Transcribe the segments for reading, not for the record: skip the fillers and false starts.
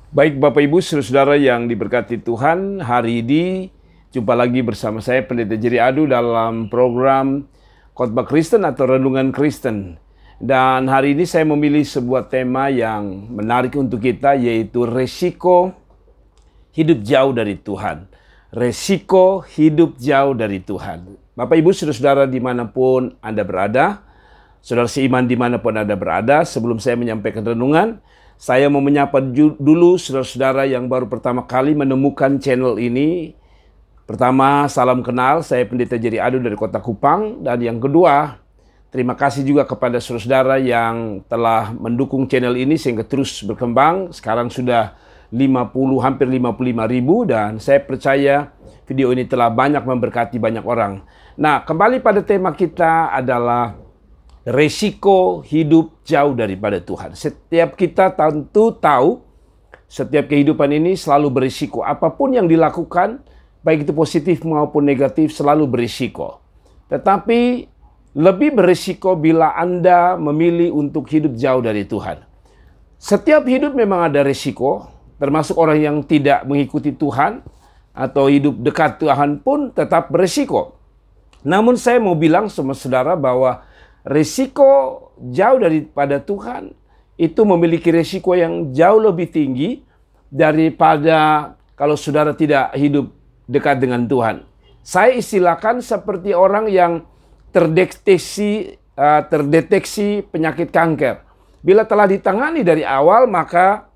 Baik Bapak Ibu Saudara yang diberkati Tuhan, hari ini jumpa lagi bersama saya Pendeta Jerry Adu dalam program Khotbah Kristen atau Renungan Kristen. Dan hari ini saya memilih sebuah tema yang menarik untuk kita, yaitu resiko hidup jauh dari Tuhan. Resiko hidup jauh dari Tuhan. Bapak Ibu Saudara dimanapun Anda berada, saudara seiman dimanapun Anda berada, sebelum saya menyampaikan renungan, saya mau menyapa dulu saudara-saudara yang baru pertama kali menemukan channel ini. Pertama, salam kenal, saya Pendeta Jerry Adu dari Kota Kupang. Dan yang kedua, terima kasih juga kepada saudara-saudara yang telah mendukung channel ini sehingga terus berkembang. Sekarang sudah hampir 55 ribu, dan saya percaya video ini telah banyak memberkati banyak orang. Nah, kembali pada tema kita adalah resiko hidup jauh daripada Tuhan. Setiap kita tentu tahu, setiap kehidupan ini selalu berisiko. Apapun yang dilakukan, baik itu positif maupun negatif, selalu berisiko. Tetapi lebih berisiko bila Anda memilih untuk hidup jauh dari Tuhan. Setiap hidup memang ada risiko, termasuk orang yang tidak mengikuti Tuhan atau hidup dekat Tuhan pun tetap berisiko. Namun saya mau bilang sama saudara bahwa risiko jauh daripada Tuhan itu memiliki risiko yang jauh lebih tinggi daripada kalau saudara tidak hidup dekat dengan Tuhan. Saya istilahkan seperti orang yang terdeteksi penyakit kanker. Bila telah ditangani dari awal, maka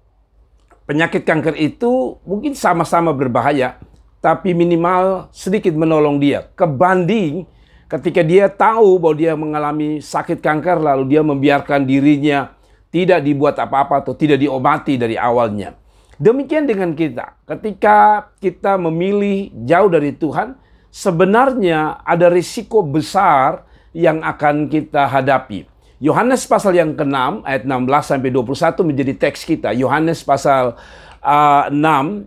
penyakit kanker itu mungkin sama-sama berbahaya, tapi minimal sedikit menolong dia. Kebanding ketika dia tahu bahwa dia mengalami sakit kanker, lalu dia membiarkan dirinya tidak dibuat apa-apa atau tidak diobati dari awalnya. Demikian dengan kita. Ketika kita memilih jauh dari Tuhan, sebenarnya ada risiko besar yang akan kita hadapi. Yohanes pasal yang ke-6 ayat 16-21 menjadi teks kita. Yohanes pasal 6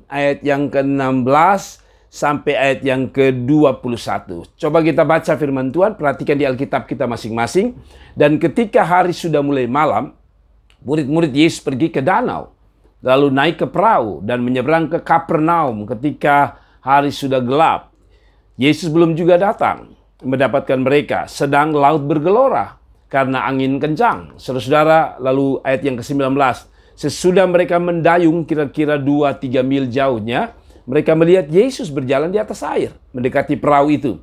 ayat yang ke-16 sampai ayat yang ke-21. Coba kita baca firman Tuhan, perhatikan di Alkitab kita masing-masing. Dan ketika hari sudah mulai malam, murid-murid Yesus pergi ke danau, lalu naik ke perahu dan menyeberang ke Kapernaum ketika hari sudah gelap. Yesus belum juga datang mendapatkan mereka, sedang laut bergelora karena angin kencang. Saudara-saudara, lalu ayat yang ke-19. Sesudah mereka mendayung kira-kira 2-3 mil jauhnya, mereka melihat Yesus berjalan di atas air, mendekati perahu itu.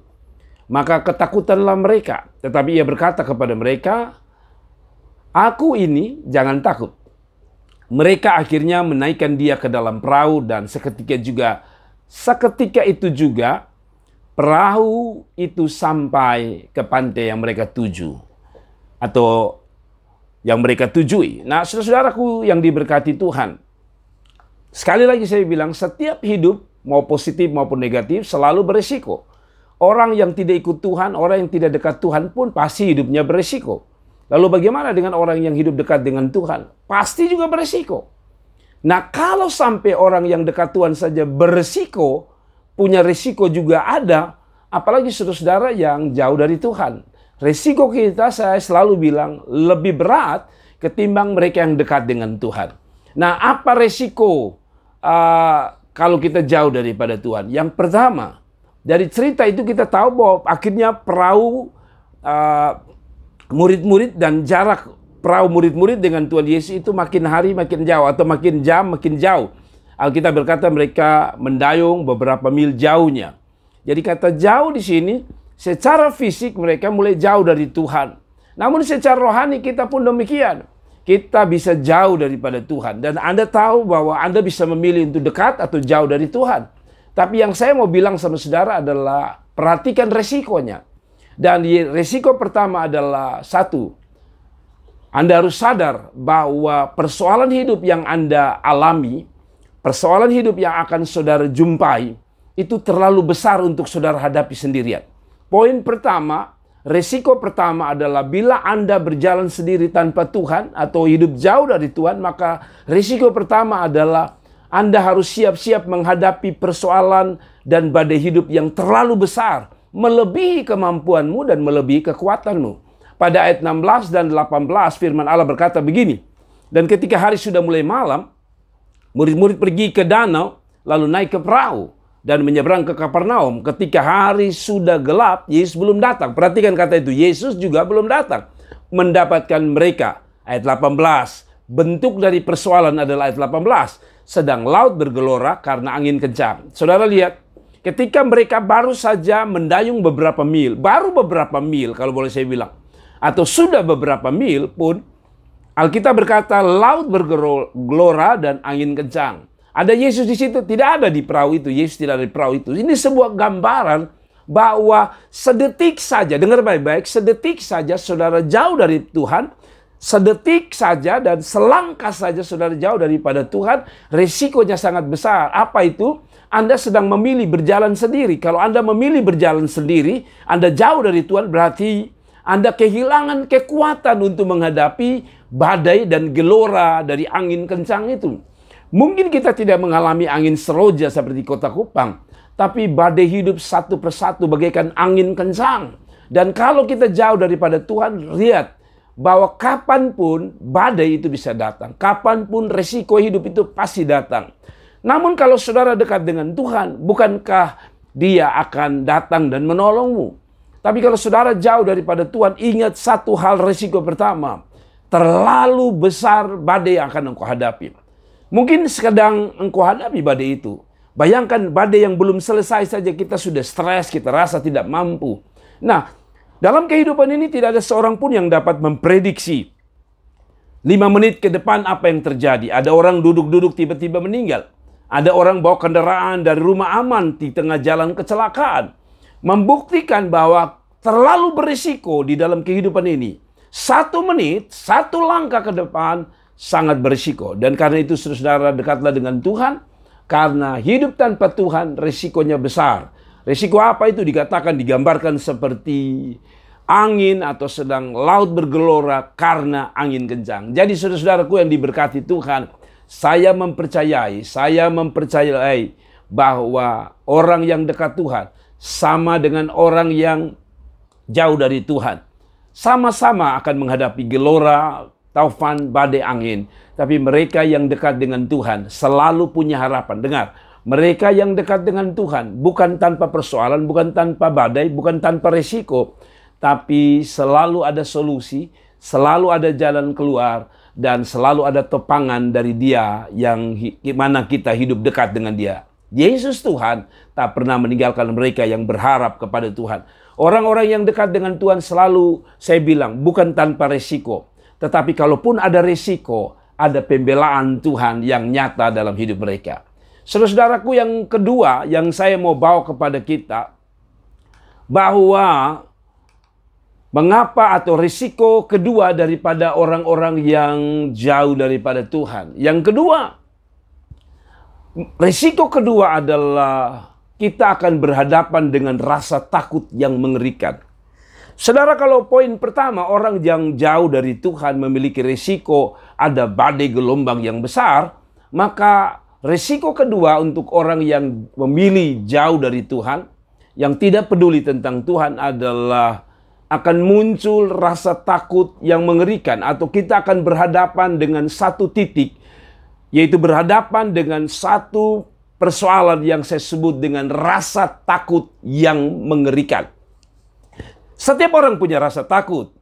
Maka ketakutanlah mereka. Tetapi ia berkata kepada mereka, "Aku ini, jangan takut." Mereka akhirnya menaikkan dia ke dalam perahu, dan seketika itu juga, perahu itu sampai ke pantai yang mereka tuju. Atau yang mereka tujui. Nah, saudara-saudaraku yang diberkati Tuhan, sekali lagi saya bilang, setiap hidup, mau positif maupun negatif, selalu berisiko. Orang yang tidak ikut Tuhan, orang yang tidak dekat Tuhan pun pasti hidupnya berisiko. Lalu bagaimana dengan orang yang hidup dekat dengan Tuhan? Pasti juga berisiko. Nah, kalau sampai orang yang dekat Tuhan saja berisiko, punya risiko juga ada, apalagi saudara-saudara yang jauh dari Tuhan. Risiko kita, saya selalu bilang, lebih berat ketimbang mereka yang dekat dengan Tuhan. Nah, apa risiko kalau kita jauh daripada Tuhan? Yang pertama, dari cerita itu kita tahu bahwa akhirnya perahu murid-murid dan jarak perahu murid-murid dengan Tuhan Yesus itu makin hari makin jauh, atau makin jam makin jauh. Alkitab berkata mereka mendayung beberapa mil jauhnya. Jadi kata jauh di sini, secara fisik mereka mulai jauh dari Tuhan. Namun secara rohani kita pun demikian. Kita bisa jauh daripada Tuhan. Dan Anda tahu bahwa Anda bisa memilih untuk dekat atau jauh dari Tuhan. Tapi yang saya mau bilang sama saudara adalah, perhatikan resikonya. Dan resiko pertama adalah, satu, Anda harus sadar bahwa persoalan hidup yang Anda alami, persoalan hidup yang akan saudara jumpai, itu terlalu besar untuk saudara hadapi sendirian. Poin pertama, resiko pertama adalah bila Anda berjalan sendiri tanpa Tuhan atau hidup jauh dari Tuhan, maka resiko pertama adalah Anda harus siap-siap menghadapi persoalan dan badai hidup yang terlalu besar, melebihi kemampuanmu dan melebihi kekuatanmu. Pada ayat 16 dan 18 firman Allah berkata begini, "Dan ketika hari sudah mulai malam, Murid-murid pergi ke danau, lalu naik ke perahu dan menyeberang ke Kapernaum. Ketika hari sudah gelap, Yesus belum datang. Perhatikan kata itu, Yesus juga belum datang mendapatkan mereka. Ayat 18, bentuk dari persoalan adalah ayat 18. Sedang laut bergelora karena angin kencang. Saudara lihat, ketika mereka baru saja mendayung beberapa mil, baru beberapa mil kalau boleh saya bilang, atau sudah beberapa mil pun, Alkitab berkata laut bergelora dan angin kencang. Ada Yesus di situ? Tidak ada di perahu itu. Yesus tidak ada di perahu itu. Ini sebuah gambaran bahwa sedetik saja, dengar baik-baik, sedetik saja saudara jauh dari Tuhan, sedetik saja dan selangkah saja saudara jauh daripada Tuhan, resikonya sangat besar. Apa itu? Anda sedang memilih berjalan sendiri. Kalau Anda memilih berjalan sendiri, Anda jauh dari Tuhan, berarti Anda kehilangan kekuatan untuk menghadapi badai dan gelora dari angin kencang itu. Mungkin kita tidak mengalami angin seroja seperti kota Kupang, tapi badai hidup satu persatu bagaikan angin kencang. Dan kalau kita jauh daripada Tuhan, lihat bahwa kapanpun badai itu bisa datang. Kapanpun resiko hidup itu pasti datang. Namun kalau saudara dekat dengan Tuhan, bukankah Dia akan datang dan menolongmu? Tapi kalau saudara jauh daripada Tuhan, ingat satu hal, resiko pertama. Terlalu besar badai yang akan engkau hadapi. Mungkin sedang engkau hadapi badai itu. Bayangkan badai yang belum selesai saja kita sudah stres, kita rasa tidak mampu. Nah, dalam kehidupan ini tidak ada seorang pun yang dapat memprediksi 5 menit ke depan apa yang terjadi. Ada orang duduk-duduk tiba-tiba meninggal. Ada orang bawa kendaraan dari rumah aman di tengah jalan kecelakaan. Membuktikan bahwa terlalu berisiko di dalam kehidupan ini. 1 menit, 1 langkah ke depan sangat berisiko. Dan karena itu saudara dekatlah dengan Tuhan. Karena hidup tanpa Tuhan resikonya besar. Resiko apa itu? Dikatakan, digambarkan seperti angin atau sedang laut bergelora karena angin kencang. Jadi saudara-saudaraku yang diberkati Tuhan, saya mempercayai bahwa orang yang dekat Tuhan sama dengan orang yang jauh dari Tuhan. Sama-sama akan menghadapi gelora, taufan, badai angin. Tapi mereka yang dekat dengan Tuhan selalu punya harapan. Dengar, mereka yang dekat dengan Tuhan bukan tanpa persoalan, bukan tanpa badai, bukan tanpa resiko. Tapi selalu ada solusi, selalu ada jalan keluar, dan selalu ada topangan dari Dia yang mana kita hidup dekat dengan Dia. Yesus Tuhan tak pernah meninggalkan mereka yang berharap kepada Tuhan. Orang-orang yang dekat dengan Tuhan selalu, saya bilang, bukan tanpa resiko. Tetapi kalaupun ada resiko, ada pembelaan Tuhan yang nyata dalam hidup mereka. Saudara-saudaraku, yang kedua yang saya mau bawa kepada kita, bahwa mengapa atau risiko kedua daripada orang-orang yang jauh daripada Tuhan. Yang kedua, risiko kedua adalah kita akan berhadapan dengan rasa takut yang mengerikan. Saudara, kalau poin pertama, orang yang jauh dari Tuhan memiliki risiko ada badai gelombang yang besar, maka risiko kedua untuk orang yang memilih jauh dari Tuhan, yang tidak peduli tentang Tuhan adalah akan muncul rasa takut yang mengerikan, atau kita akan berhadapan dengan satu titik, yaitu berhadapan dengan satu persoalan yang saya sebut dengan rasa takut yang mengerikan. Setiap orang punya rasa takut.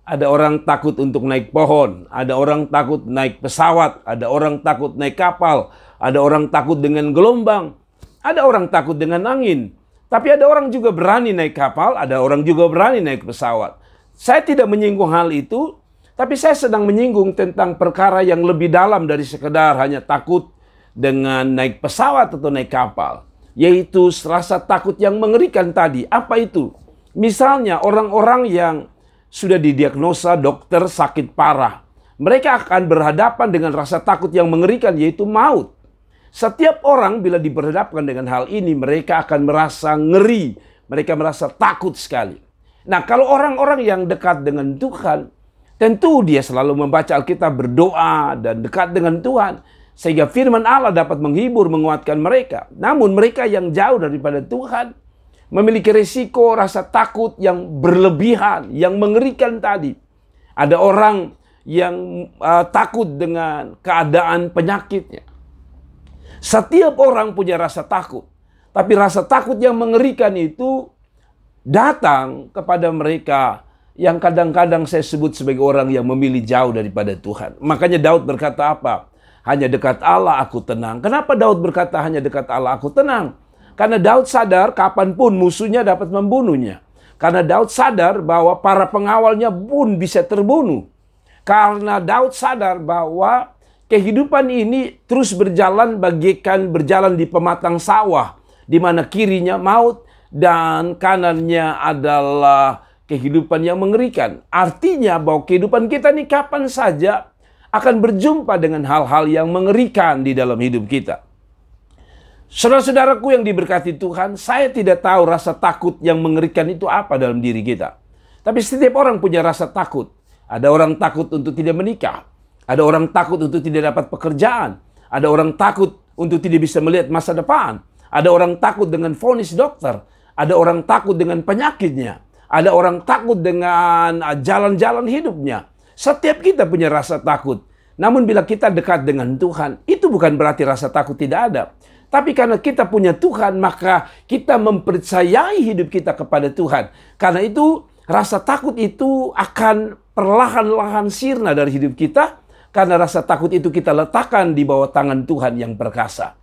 Ada orang takut untuk naik pohon, ada orang takut naik pesawat, ada orang takut naik kapal, ada orang takut dengan gelombang, ada orang takut dengan angin. Tapi ada orang juga berani naik kapal, ada orang juga berani naik pesawat. Saya tidak menyinggung hal itu, tapi saya sedang menyinggung tentang perkara yang lebih dalam dari sekedar hanya takut dengan naik pesawat atau naik kapal. Yaitu rasa takut yang mengerikan tadi. Apa itu? Misalnya orang-orang yang sudah didiagnosa dokter sakit parah. Mereka akan berhadapan dengan rasa takut yang mengerikan, yaitu maut. Setiap orang bila diperhadapkan dengan hal ini, mereka akan merasa ngeri. Mereka merasa takut sekali. Nah, kalau orang-orang yang dekat dengan Tuhan, tentu dia selalu membaca Alkitab, berdoa, dan dekat dengan Tuhan. Sehingga firman Allah dapat menghibur, menguatkan mereka. Namun mereka yang jauh daripada Tuhan, memiliki risiko rasa takut yang berlebihan, yang mengerikan tadi. Ada orang yang takut dengan keadaan penyakitnya. Setiap orang punya rasa takut. Tapi rasa takut yang mengerikan itu datang kepada mereka yang kadang-kadang saya sebut sebagai orang yang memilih jauh daripada Tuhan. Makanya Daud berkata apa? Hanya dekat Allah aku tenang. Kenapa Daud berkata hanya dekat Allah aku tenang? Karena Daud sadar kapanpun musuhnya dapat membunuhnya. Karena Daud sadar bahwa para pengawalnya pun bisa terbunuh. Karena Daud sadar bahwa kehidupan ini terus berjalan bagaikan berjalan di pematang sawah, di mana kirinya maut dan kanannya adalah kehidupan yang mengerikan. Artinya bahwa kehidupan kita ini kapan saja akan berjumpa dengan hal-hal yang mengerikan di dalam hidup kita. Saudara-saudaraku yang diberkati Tuhan, saya tidak tahu rasa takut yang mengerikan itu apa dalam diri kita. Tapi setiap orang punya rasa takut. Ada orang takut untuk tidak menikah. Ada orang takut untuk tidak dapat pekerjaan. Ada orang takut untuk tidak bisa melihat masa depan. Ada orang takut dengan vonis dokter. Ada orang takut dengan penyakitnya. Ada orang takut dengan jalan-jalan hidupnya. Setiap kita punya rasa takut. Namun bila kita dekat dengan Tuhan, itu bukan berarti rasa takut tidak ada. Tapi karena kita punya Tuhan, maka kita mempercayai hidup kita kepada Tuhan. Karena itu, rasa takut itu akan perlahan-lahan sirna dari hidup kita. Karena rasa takut itu kita letakkan di bawah tangan Tuhan yang perkasa.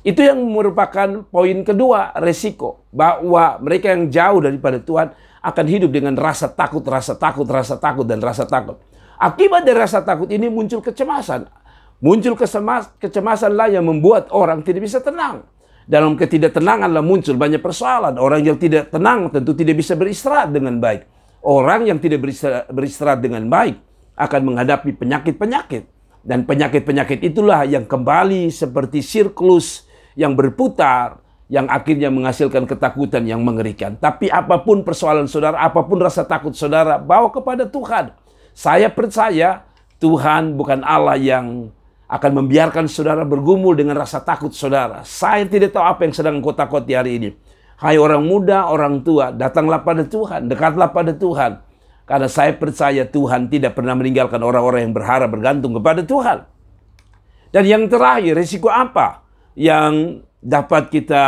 Itu yang merupakan poin kedua, resiko. Bahwa mereka yang jauh daripada Tuhan akan hidup dengan rasa takut, rasa takut, rasa takut, dan rasa takut. Akibat dari rasa takut ini muncul kecemasan. Muncul kecemasanlah yang membuat orang tidak bisa tenang. Dalam ketidaktenanganlah muncul banyak persoalan. Orang yang tidak tenang tentu tidak bisa beristirahat dengan baik. Orang yang tidak beristirahat dengan baik akan menghadapi penyakit-penyakit. Dan penyakit-penyakit itulah yang kembali seperti siklus yang berputar, yang akhirnya menghasilkan ketakutan yang mengerikan. Tapi apapun persoalan saudara, apapun rasa takut saudara, bawa kepada Tuhan. Saya percaya Tuhan bukan Allah yang akan membiarkan saudara bergumul dengan rasa takut saudara. Saya tidak tahu apa yang sedang kau takuti hari ini. Hai orang muda, orang tua, datanglah pada Tuhan, dekatlah pada Tuhan. Karena saya percaya Tuhan tidak pernah meninggalkan orang-orang yang berharap bergantung kepada Tuhan. Dan yang terakhir, risiko apa yang dapat kita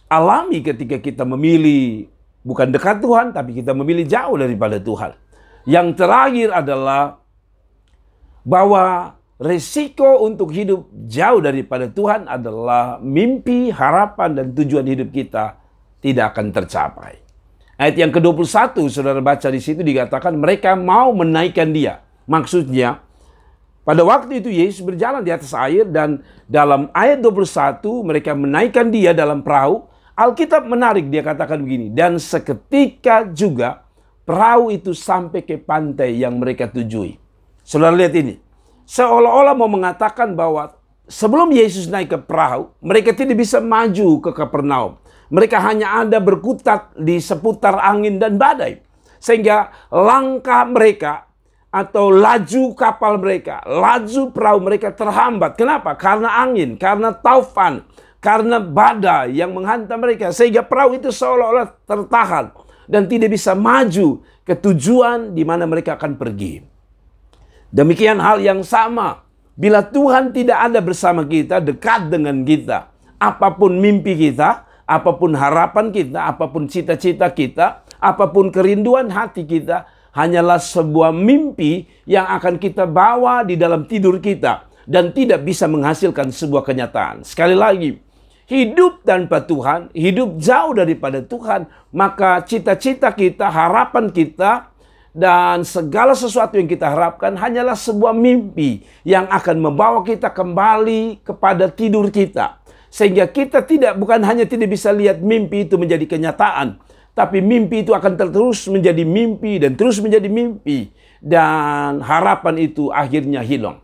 alami ketika kita memilih bukan dekat Tuhan, tapi kita memilih jauh daripada Tuhan. Yang terakhir adalah bahwa resiko untuk hidup jauh daripada Tuhan adalah mimpi, harapan, dan tujuan hidup kita tidak akan tercapai. Ayat yang ke-21, saudara baca di situ dikatakan mereka mau menaikkan dia. Maksudnya, pada waktu itu Yesus berjalan di atas air dan dalam ayat 21 mereka menaikkan dia dalam perahu. Alkitab menarik, dia katakan begini, dan seketika juga perahu itu sampai ke pantai yang mereka tujui. Saudara lihat ini, seolah-olah mau mengatakan bahwa sebelum Yesus naik ke perahu, mereka tidak bisa maju ke Kapernaum. Mereka hanya ada berkutat di seputar angin dan badai. Sehingga langkah mereka atau laju kapal mereka, laju perahu mereka terhambat. Kenapa? Karena angin, karena taufan, karena badai yang menghantam mereka. Sehingga perahu itu seolah-olah tertahan dan tidak bisa maju ke tujuan di mana mereka akan pergi. Demikian hal yang sama. Bila Tuhan tidak ada bersama kita, dekat dengan kita, apapun mimpi kita, apapun harapan kita, apapun cita-cita kita, apapun kerinduan hati kita, hanyalah sebuah mimpi yang akan kita bawa di dalam tidur kita dan tidak bisa menghasilkan sebuah kenyataan. Sekali lagi, hidup tanpa Tuhan, hidup jauh daripada Tuhan, maka cita-cita kita, harapan kita, dan segala sesuatu yang kita harapkan hanyalah sebuah mimpi yang akan membawa kita kembali kepada tidur kita. Sehingga kita bukan hanya tidak bisa lihat mimpi itu menjadi kenyataan, tapi mimpi itu akan terus menjadi mimpi dan terus menjadi mimpi. Dan harapan itu akhirnya hilang.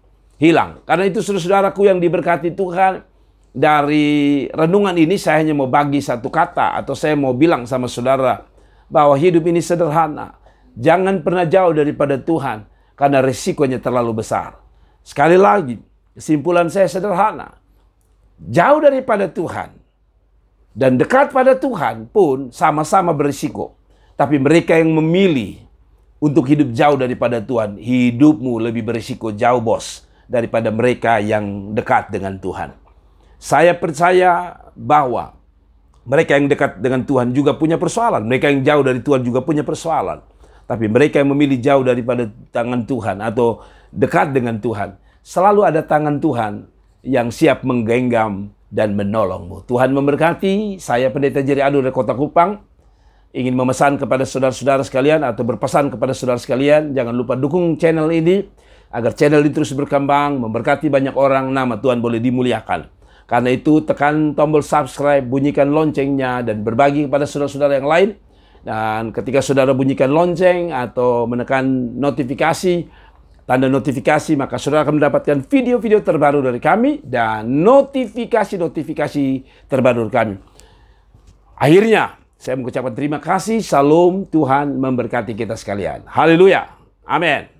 Karena itu saudara-saudaraku yang diberkati Tuhan, dari renungan ini saya hanya mau bagi satu kata, atau saya mau bilang sama saudara bahwa hidup ini sederhana. Jangan pernah jauh daripada Tuhan karena risikonya terlalu besar. Sekali lagi, kesimpulan saya sederhana. Jauh daripada Tuhan dan dekat pada Tuhan pun sama-sama berisiko. Tapi mereka yang memilih untuk hidup jauh daripada Tuhan, hidupmu lebih berisiko jauh bos daripada mereka yang dekat dengan Tuhan. Saya percaya bahwa mereka yang dekat dengan Tuhan juga punya persoalan. Mereka yang jauh dari Tuhan juga punya persoalan. Tapi mereka yang memilih jauh daripada tangan Tuhan atau dekat dengan Tuhan, selalu ada tangan Tuhan yang siap menggenggam dan menolongmu. Tuhan memberkati. Saya Pendeta Jerry Adu dari Kota Kupang. Ingin memesan kepada saudara-saudara sekalian atau berpesan kepada saudara sekalian, jangan lupa dukung channel ini agar channel ini terus berkembang, memberkati banyak orang, nama Tuhan boleh dimuliakan. Karena itu tekan tombol subscribe, bunyikan loncengnya, dan berbagi kepada saudara-saudara yang lain. Dan ketika saudara bunyikan lonceng atau menekan notifikasi, tanda notifikasi, maka saudara akan mendapatkan video-video terbaru dari kami dan notifikasi-notifikasi terbaru dari kami. Akhirnya, saya mengucapkan terima kasih. Salam, Tuhan memberkati kita sekalian. Haleluya. Amin.